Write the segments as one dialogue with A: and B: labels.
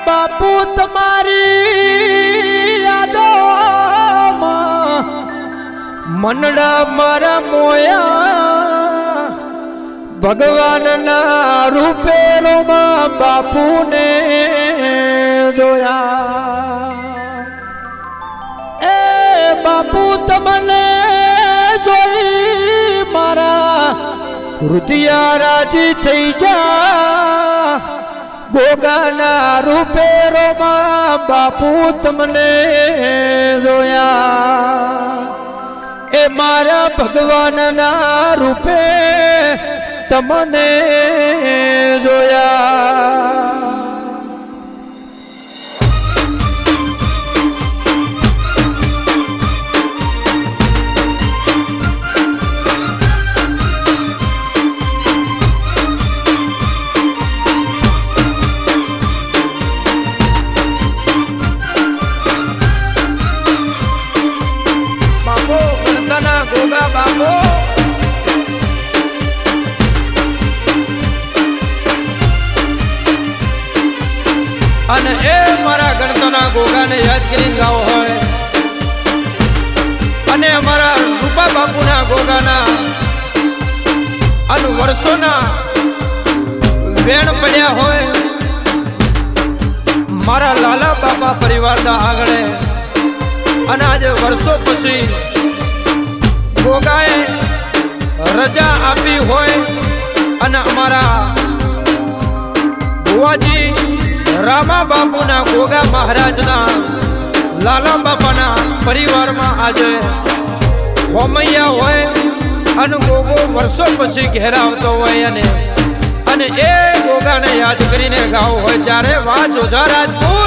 A: બાપુ તમારી યાદોમાં મનડા મારા મોયા ભગવાનના રૂપે રોમાં બાપુને જોયા. એ બાપુ તમને જોઈ મારા હૃદય રાજી થઈ ગયા. ગોગાના રૂપે રોમાં બાપુ તમને જોયા. એ મારા ભગવાનના રૂપે તમને જોયા. ગોગા બાપો અને એ મારા ગણતોના ગોગાને યાદ કરીને ગાવો હોય અને અમારા રૂપા બાપુના ગોગાના અને વર્ષોના વેણ પડ્યા હોય મારા લાલા બાપા પરિવારના આગળ અને આજે વર્ષો પછી ગોગાએ રજા આપી હોય અને અમારા ભુવાજી રામા બાપુના ગોગા મહારાજના લાલા બાપાના પરિવારમાં આજે હોમૈયા હોય અને ગોગો વર્ષો પછી ઘેર આવતો હોય અને એ ગોગાને યાદ કરીને ગાવો હોય ત્યારે વાહ જોજા રાજપૂત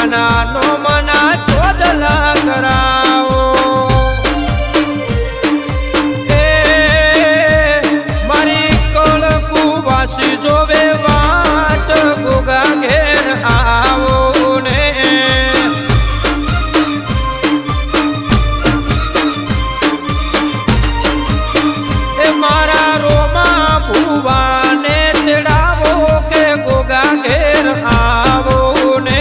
A: ભૂવાના નો મના ચોદલા કરાવો એ મારી કળકુ વાસી જોવે વાટ ગોગા ઘેર આવો ને એ મારા રોમા ભૂવાને તેડાવો કે ગોગા ઘેર આવો ને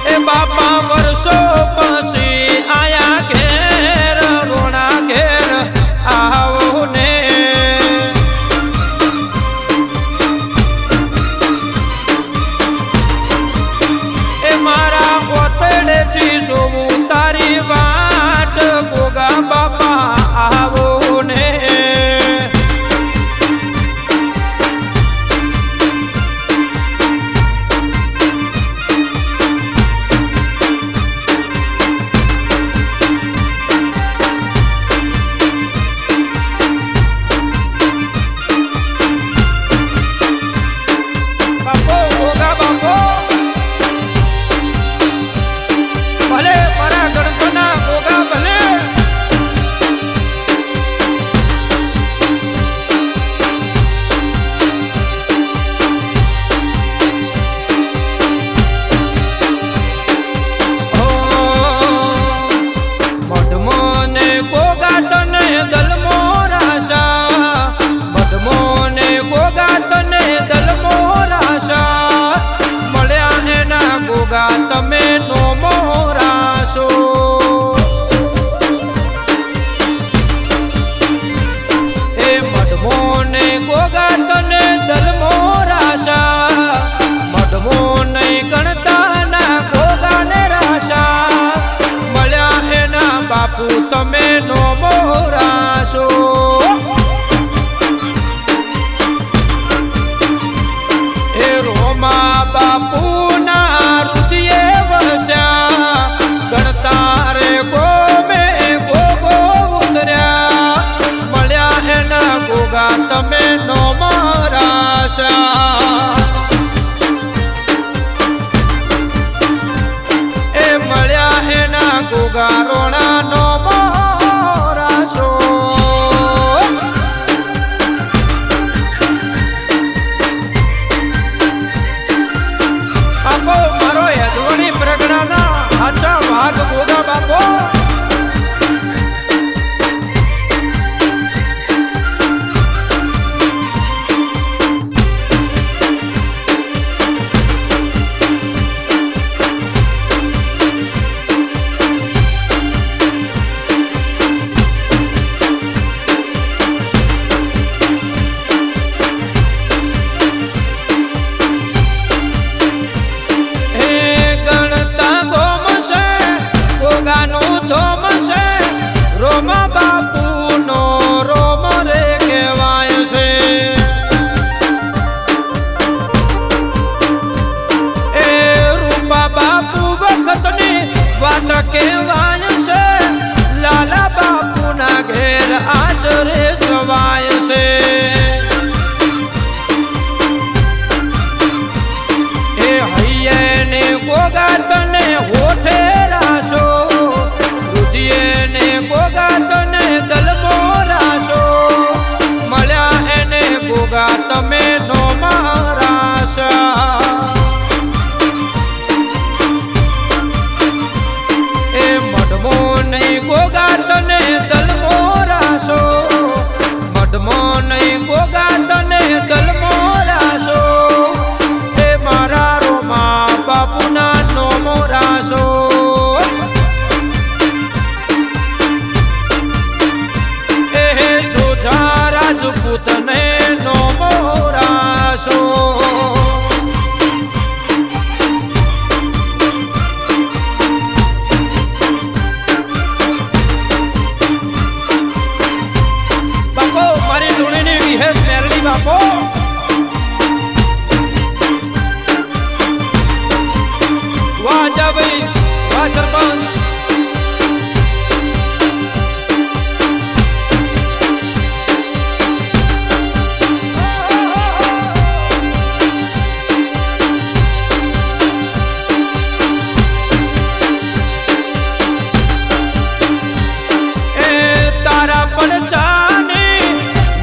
A: એ બાપા વર્ષો પછી આયા ઘેર રોણા ઘેર આવો ને એ મારા ઓતડેથી જોવું તારી વાટ ગોગા બાપા આવો ને બાપો ગોગા બાપો ભલે મારા ગણપના ગોગા ભલે મઢમોને ગોગા તને દલમો રાશા મઢમોને ગોગા તને દલમો રાશા મળ્યા એના ગોગા તમે નો મોરાશો એ મઢમોને ગોગા તને દલમો રાશા મઢમો નહીં ગણતા ના ગોગાને રાશા મળ્યા એના બાપુ તમે નો મોરાશો એ રોમા બાપુના રુધિયે વસ્યા ગણતા રે ગોમે ગોગો ઉતર્યા મળ્યા એના ગોગા તમે નો મોરાશા એ મળ્યા એના ગોગા રોણા નો મોરાશો બાપો મારો યજવણી પ્રગડાના આછા ભાગ ગોગા બાપો હે ગણતા ગોમ છે ગોગાનું ધોમ છે રોમા બાપુનો રોમ રે કહેવાય છે એ રૂપા બાપુ વખતની વાત કહેવાય છે લાલા બાપુના ઘેર આચરે જવાય છે એ હૈયે ગોગા તને હોઠે રાશો રુધિયે ને ગોગા તને દલમો રાશો મળ્યા એને ગોગા તમે નો મારાશા એ મઢમો નહીં ગોગા તને દલમો રાશો મઢમો નહીં ગોગા તને દલમો રાશો એ મારા રોમા બાપુના નો મોરાશો એ જોધા રાજપૂતને નો મોરાશો બાપો મારી ધૂળીની વિહેશ મેરડી બાપો વાહ જા ભાઈ વાહ સરપંચ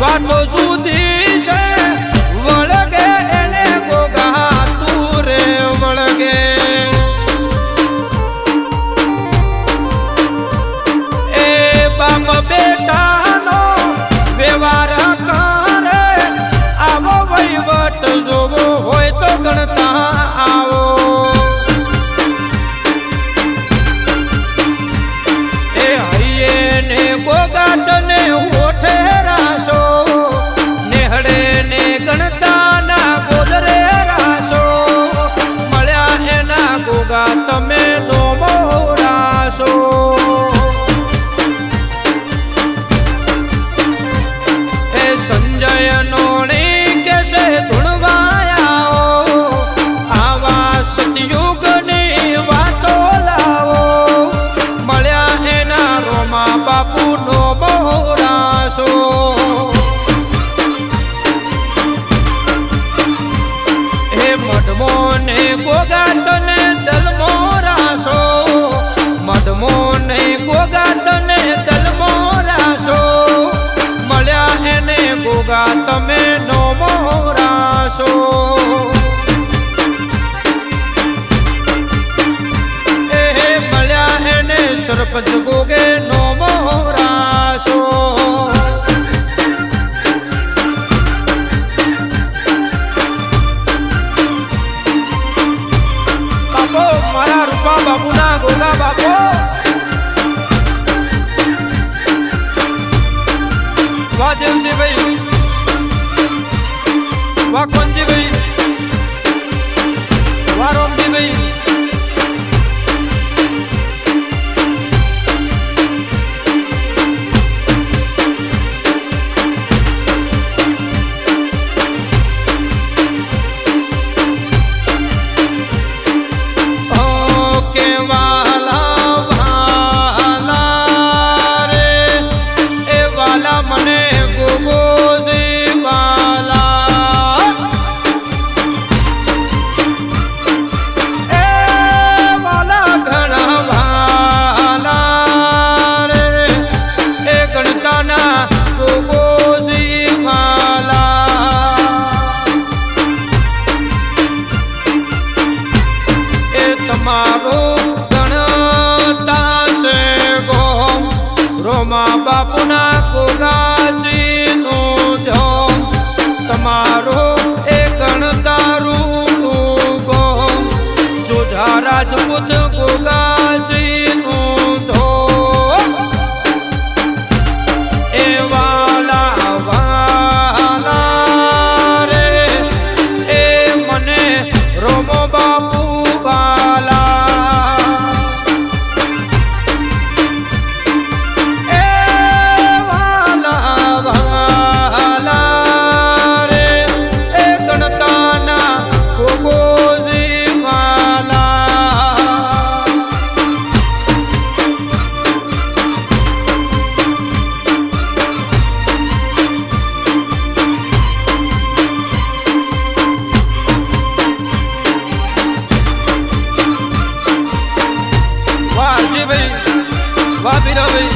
A: વાતો સુધી છે વળગે એને ગોગા તું રે વળગે એ બાપ બેટાનો વ્યવહાર કરે આવો વહીવટ જોવો હોય તો ગણતા આવો એ હૈયે ને ગોગા તને હોઠે રાસો નેહડે ને ગણતા ના ગોદરે રાસો મળ્યા એના ગોગા તમે નો મોરાશો એ સંજય નોણી કેસે ધૂણવાયા આવા સતયુગની વાતો લાવો મળ્યા એના રોમા બાપુ નો મોરાશો હે મઢમો ને ગોગા તને દલમો રાશો મઢમો ને ગોગા તને દલમો રાશો મળ્યા એને ગોગા તમે નો મોરાશો એ મળ્યા એને સરપંચ ગોગે નો મોરાશો બાપો મારા રૂપા બાપુના ગોગા બાપો વાહ દેવજીભાઈ વાહ કોનજીભાઈ વાહ રોમજીભાઈ બાપુના ગોગાજી નું ધોમ તમારો એ ગણતારું ગોમ જોજા રાજપૂત ગોગાજી નું ધોમ એ વાલા વાલા રે એ મને રોમો બાપુ વાલા વાહ વીરાભાઈ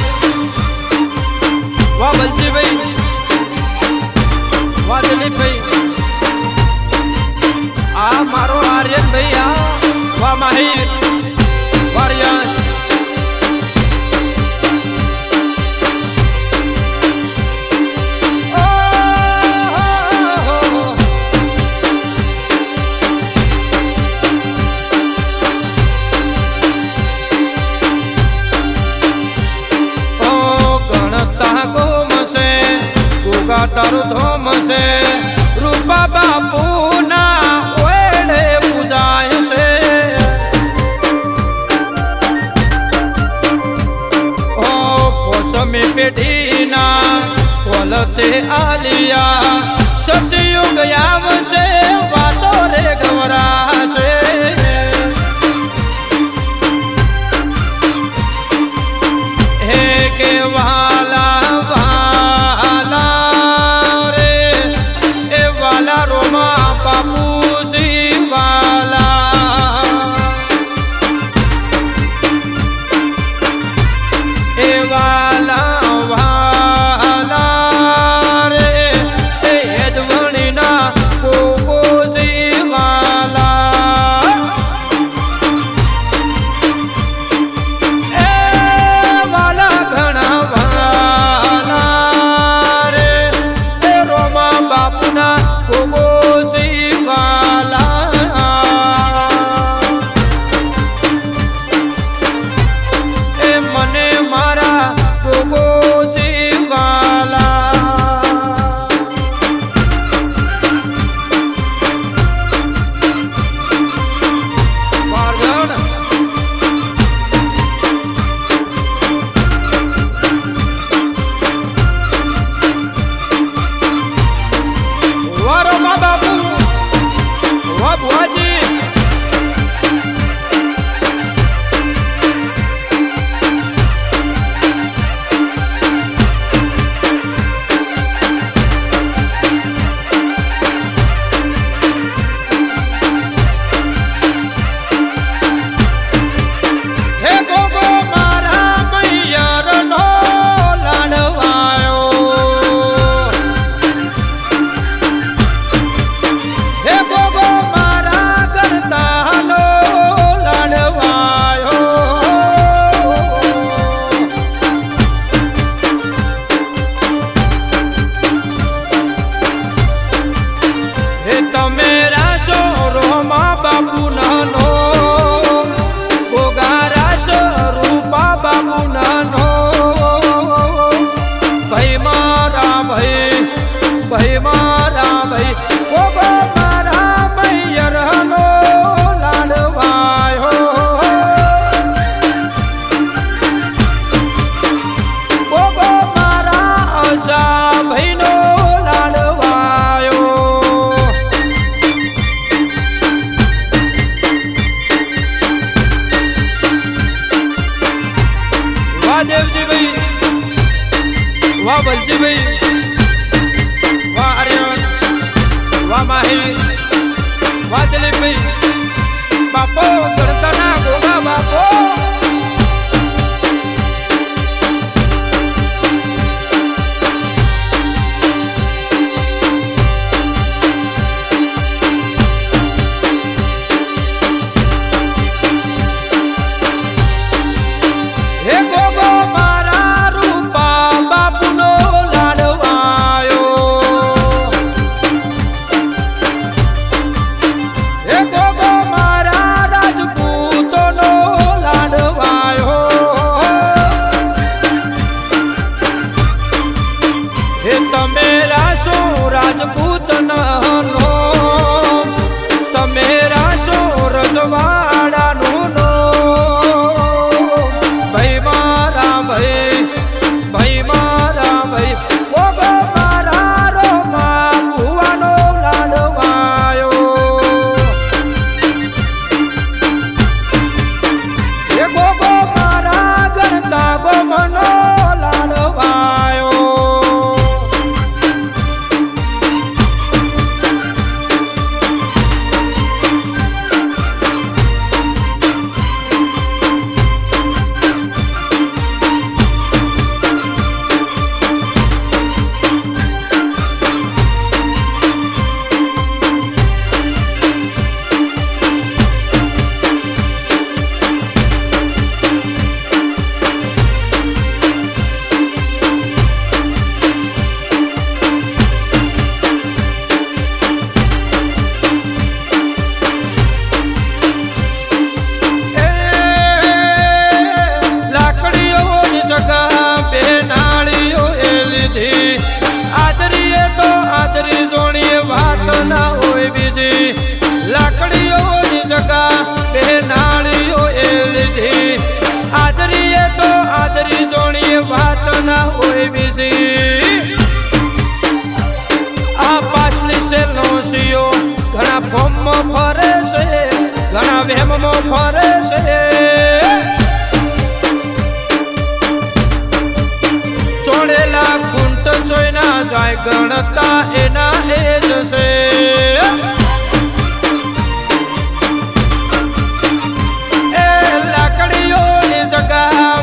A: વાહ બલજીભાઈ વાહ દિલીપભાઈ આ મારો આર્યનભાઈ આ વાહ માહિર વાહ રિયાઝ તારું ધોમ છે રૂપા બાપુ ના ઓળે પૂજાય છે ઓ પોસમી પેઢીના કોલતે આલિયા સતયુગ આવશે વાતો રે ગવરાશે હે કે વાલા વાલા વાલા રે ભાઈ મારા ભાઈ ગોગો મારા મૈયરનો લાડવાયો ગોગો મારા આશા ભાઈનો લાડવાયો વાહ દેવજી ભાઈ વાહ બલજી ભાઈ વાહ આર્યન વાહ માહી વાહ દિલીપ ભાઈ બાપો ગણતાના ગોગા બાપો હે ગોગો મારા રૂપા બાપુનો લાડવાયો હે ગોગો મારા રાજપૂતોનો લાડવાયો હે તમે રાસો રાજપૂતનો તમે રાસો રજવાડાનો ભાઈ મારા ભાઈ ગોગો મારા રોમા ભુવાનો લાડવાયો એ ગોગો મારા ગણતા ગોમનો લાડવાયો લાકડીઓની જગા બે નાળીઓ એ લીધી આદરીએ તો આદરી જોણીએ વાત ના હોય બીજી આ પાછલી સેલોસીઓ ઘણા ફોર્મમાં ફરે છે ઘણા વેમમાં ફરે છે ચોડેલા કુંટ જોઈ ના જાય ગણતા એના એ જ છે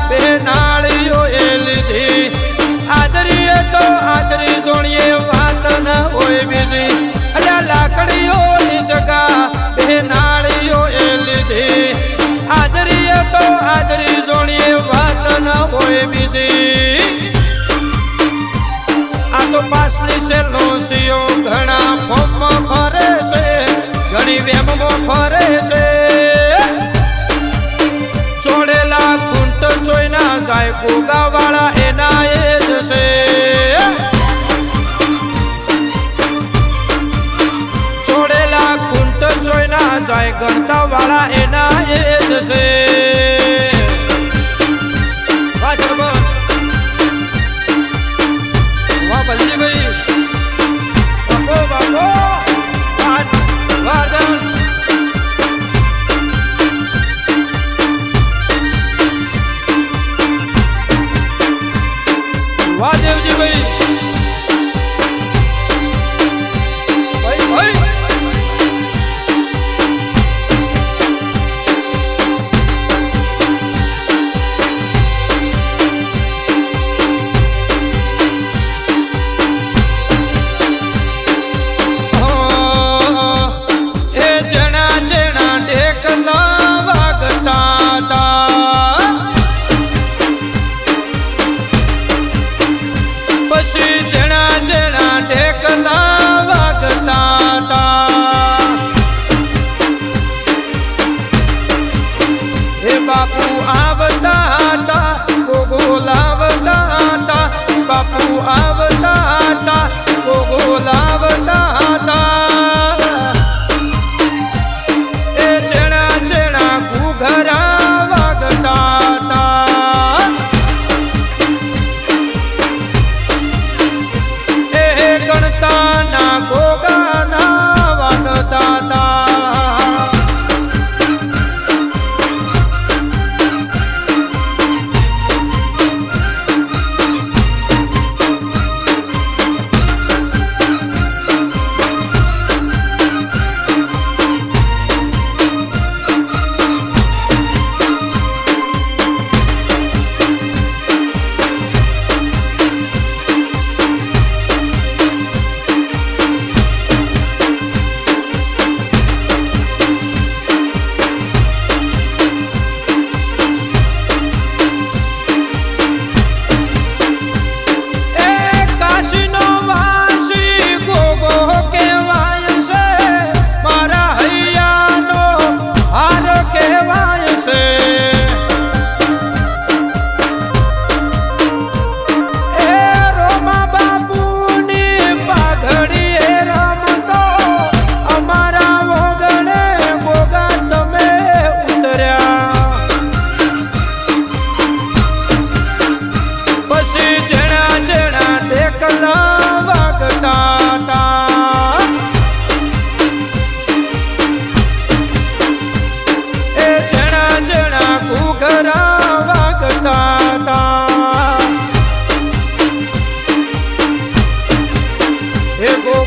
A: બે નાળીઓ એ લીધી આદરીએ તો આદરી જોણીએ વાત ન હોય બીજી અલ્યા લાકડીઓની જગા બે નાળીઓ એ લીધી આદરીએ તો આદરી જોણીએ વાત ન હોય બીજી આ તો પાછલી સેલોસીઓ ઘણા ફોર્મમાં ફરે છે ઘણી વેમમાં ફરે છે ચોડેલા કુંટ જોઈ ના જાય ગોગા વાળા એના એ જ છે ચોડેલા કુંટ જોઈ ના જાય ગણતા વાળા એના એ જ છે વાહ જરબન વાહ બલજી ભાઈ બાપો બાપો વાહ વાહ દેવજી ભાઈ ભાઈ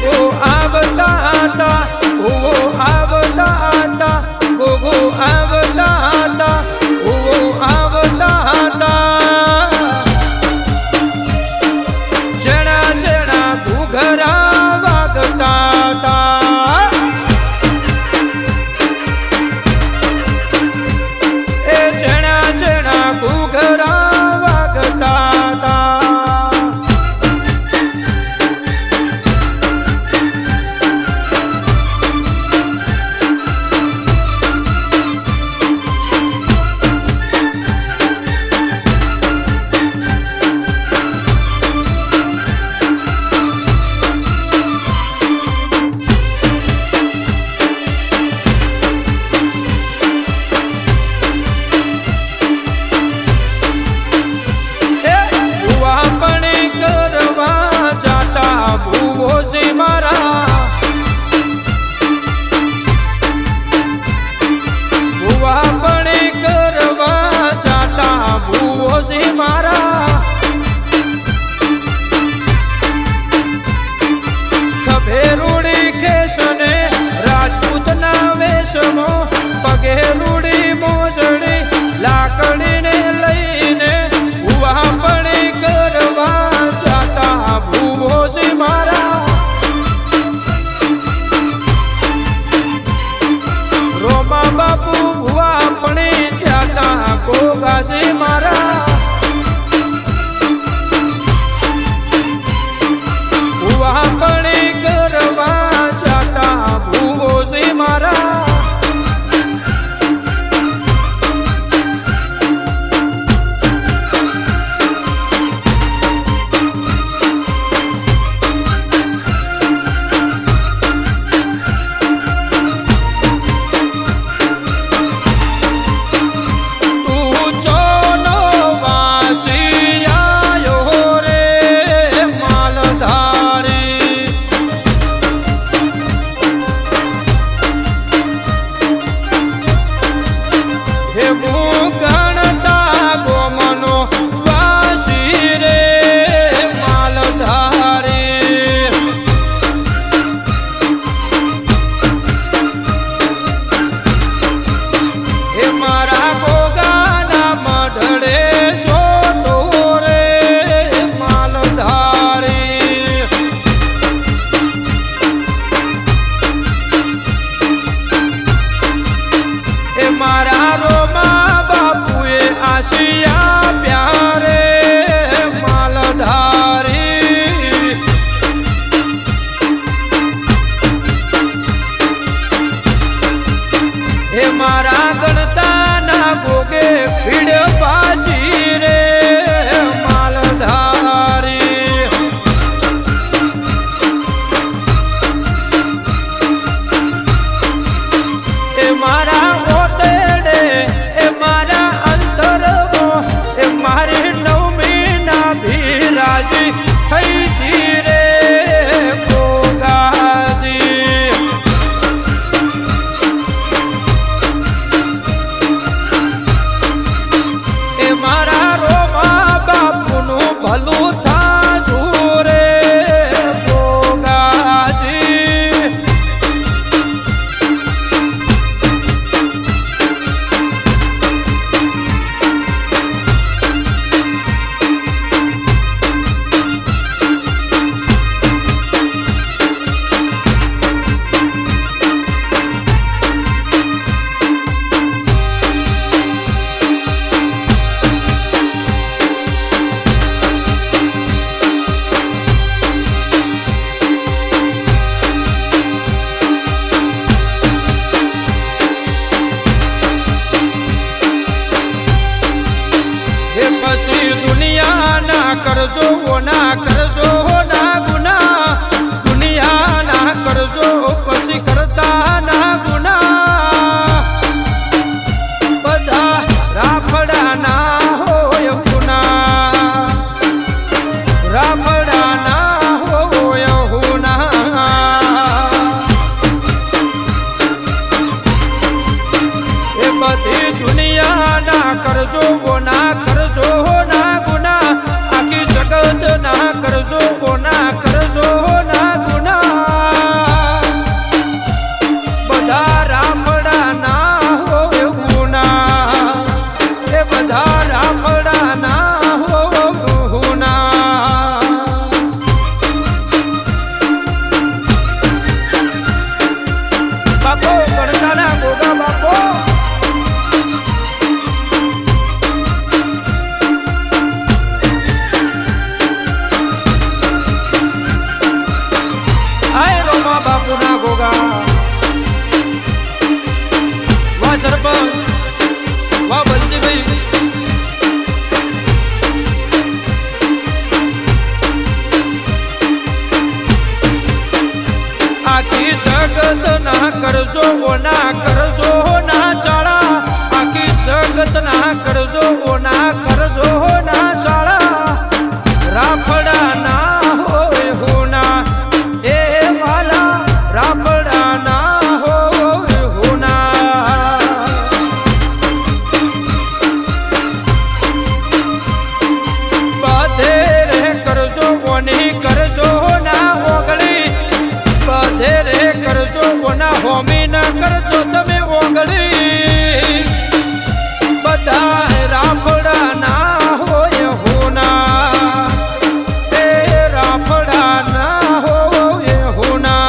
A: ગોગો આવતા હતા, ગોગો આવતા હતા, ગોગો આવતા હતા, ગોગો આવતા હતા. જણા જણા ઘૂઘરા વાગતા હતા. એ જણા જણા ઘૂઘરા વાગતા હતા. પગે રૂડી મોજડી લાકડીને લઈને ભૂવા પડી કરવા જાતા ભૂવોજી મારા. રોમા બાપુ ભૂવા પડી જાતા ગોગાજી મારા. ભૂવા પડી કરવા જાતા ભૂવોજી મારા. મારા ગણતાના ભોગે ભીડ પાછી રે માલધારી. એ મારા ઓતેડે એ મારા અંતરવો એ મારી નવમીના ભીરાજી થઈ છી રે ભોગાજી. જગત ના કરજો ઓના કરજો ના ચાળા આખી જગત ના કરજો ઓના કરજો ના ચાળા રાફડા ના હોય હોના એ વાલા રાફડા ના હોય હોના બધે રે કરજો ઓની કરજો ના ઓગળી બધે રે કરજો ઓના હોમી ના કરજો તમે ઓગળી બધા રાફડા ના હોય હોના એ રાફડા ના હોય હોના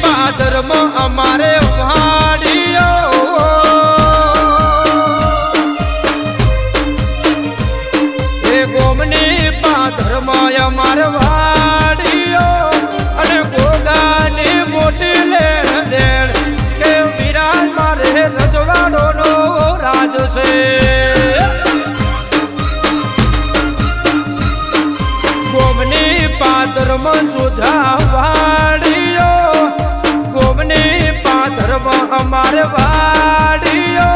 A: પાદરમાં અમારે વાડીઓ એ ગોમની પાદરમાં અમારે વાડીઓ અને ગોગાની મોટી લેણ દેણ કે વિરાજ મારે રજવાડોનો રાજ છે ગોમની પાદરમાં જોજા વાડીઓ ગોમની પાદરમાં અમારે વાડીઓ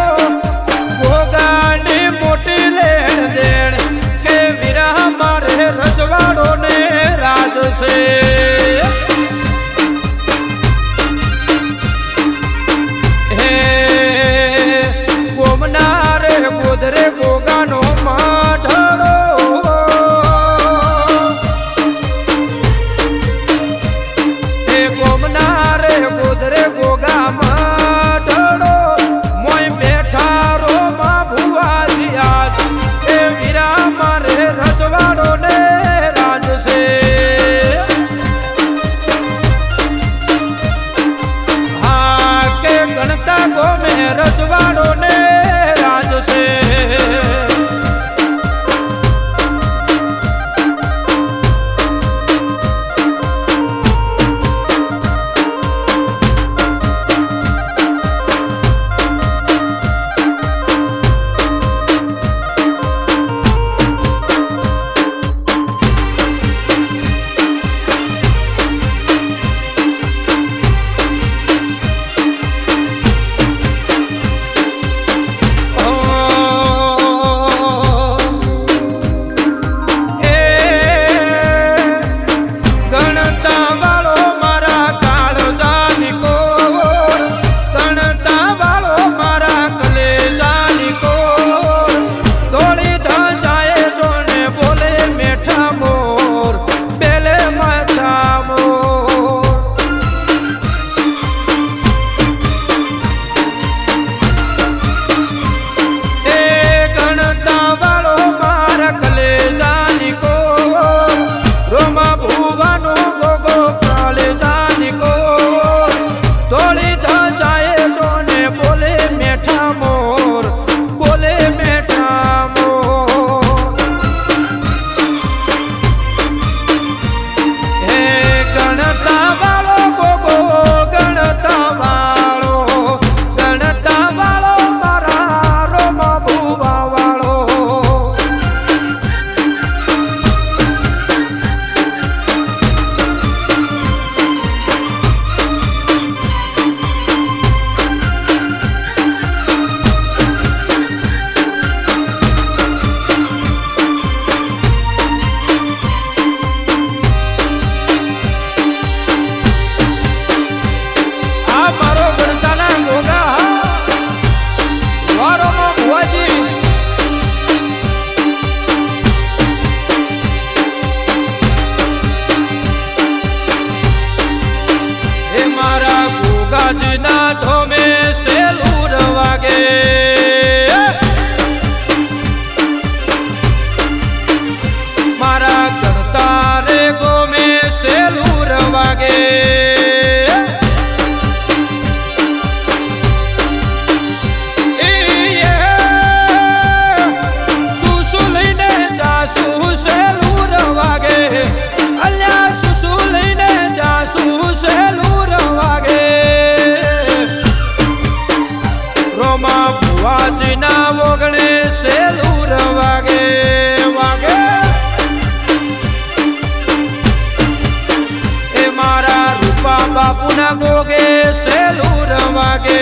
A: રજવાડો ને રાજ છે બાપુના ગોગે સેલુર વાગે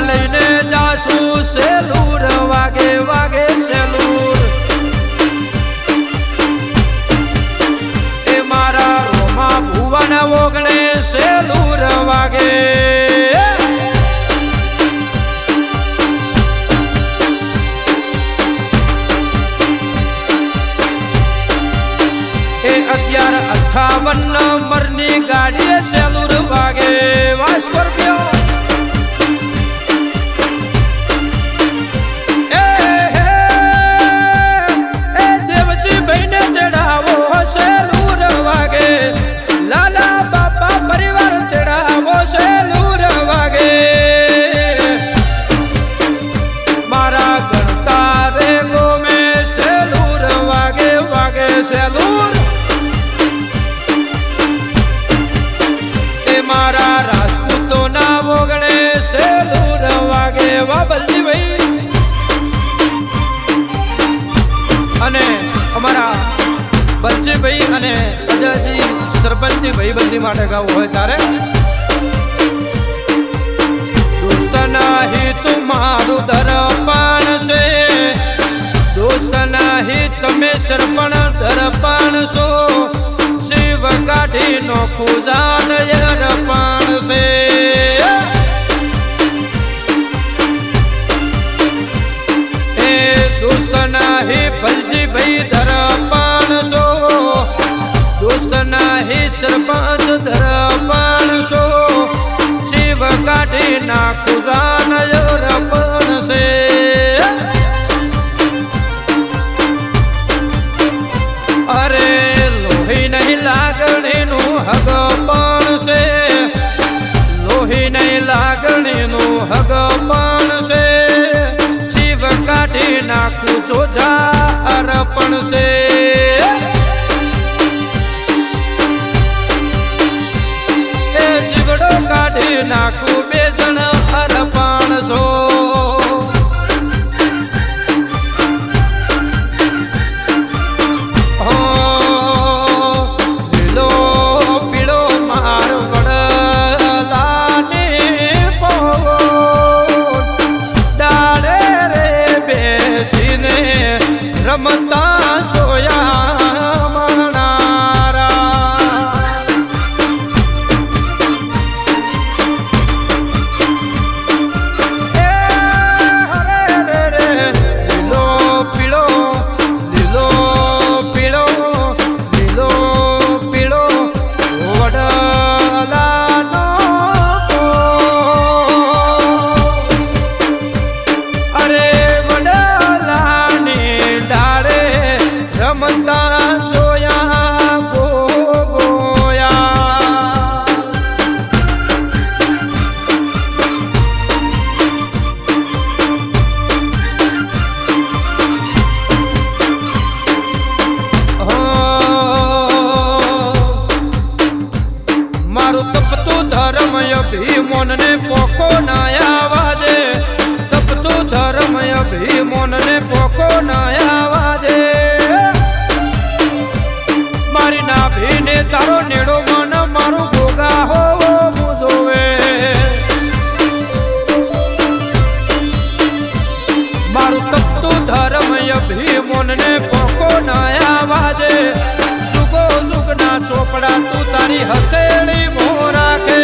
A: લઈને જાસુ સેલુર વાગે વાગે સેલુર એ મારા રોમા ભુવન ઓગણે સેલુર વાગે એ 1158 નંબરની ગાડીએ સેલુર વાગે વા સ્કોર્પિયો મારા રાજપૂતો ના વગણે સેલુર વાગે વા બલજીભાઈ અને અમારા બલજીભાઈ અને અજયજી સરપંચની ભાઈબંધી માટે ગાવું હોય ત્યારે દોસ્તાર નહીં તું મારું દર્પણ છે, દોસ્ત નહીં તમે સરપણ દર્પણ છો, શિવ કાઢી નો ખુજાન અર્પણ છે. એ દોસ્ત નહીં ભલજી ભાઈ દર્પણ છો, દોસ્ત નહીં સરપંચ દર્પણ છો, શિવ કાઢી નાખું જાન અર્પણ છે. અરે લોહી નહીં લાગણીનું હગપણ છે, લોહી નહીં લાગણીનું હગપણ છે, શિવ કાઢી નાખું ચોજા અર્પણ છે. એ જીવડો કાઢી નાખું બે જણ અર્પણ છો. રમતા જોયા માણારા, એ હરે રે રે લીલો પીળો, લીલો પીળો, લીલો પીળો વડલાનો. અરે રમતા જોયા ગોયા, મારું તપતું ધર્મ અભિમોન ને પોકો ના આવાજે, તપતું ધર્મ અભિમોન ને પોકો ના આવાજે. મારી નાભીને તારો નેડો મન મારું ભોગા હોવું જોવે, મારું તપતું ધર્મ અભિમોન ને પોકો ના આવાજે. સુગો સુગના ચોપડા તું તારી હથેળી મો રાખે,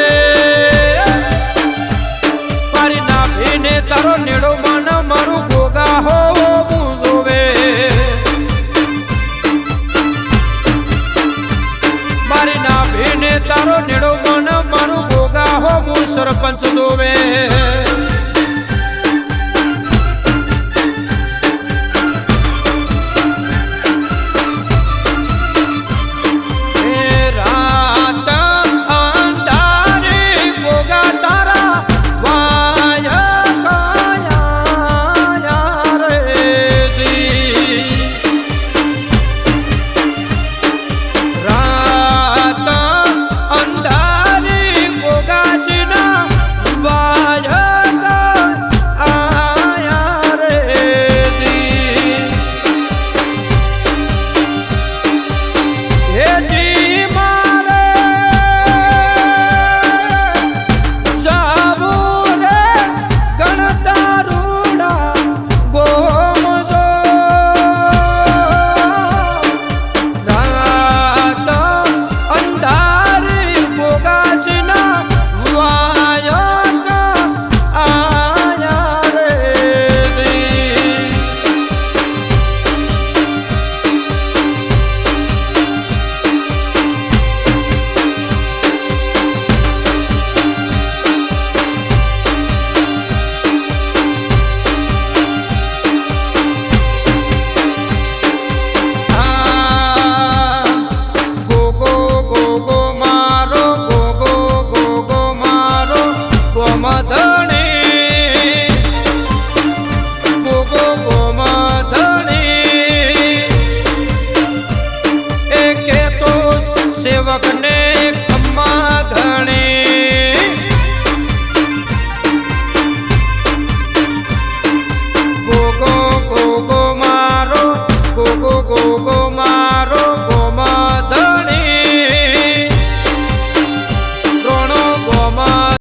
A: મારી નાભીને તારો નેડો મન મારું ભોગા હોવું જોવે. મારી નાભીને તારો નેડો મન મારું ભોગા હોવું સરપંચ જોવે. સેવક ને ખમ્મા ધણે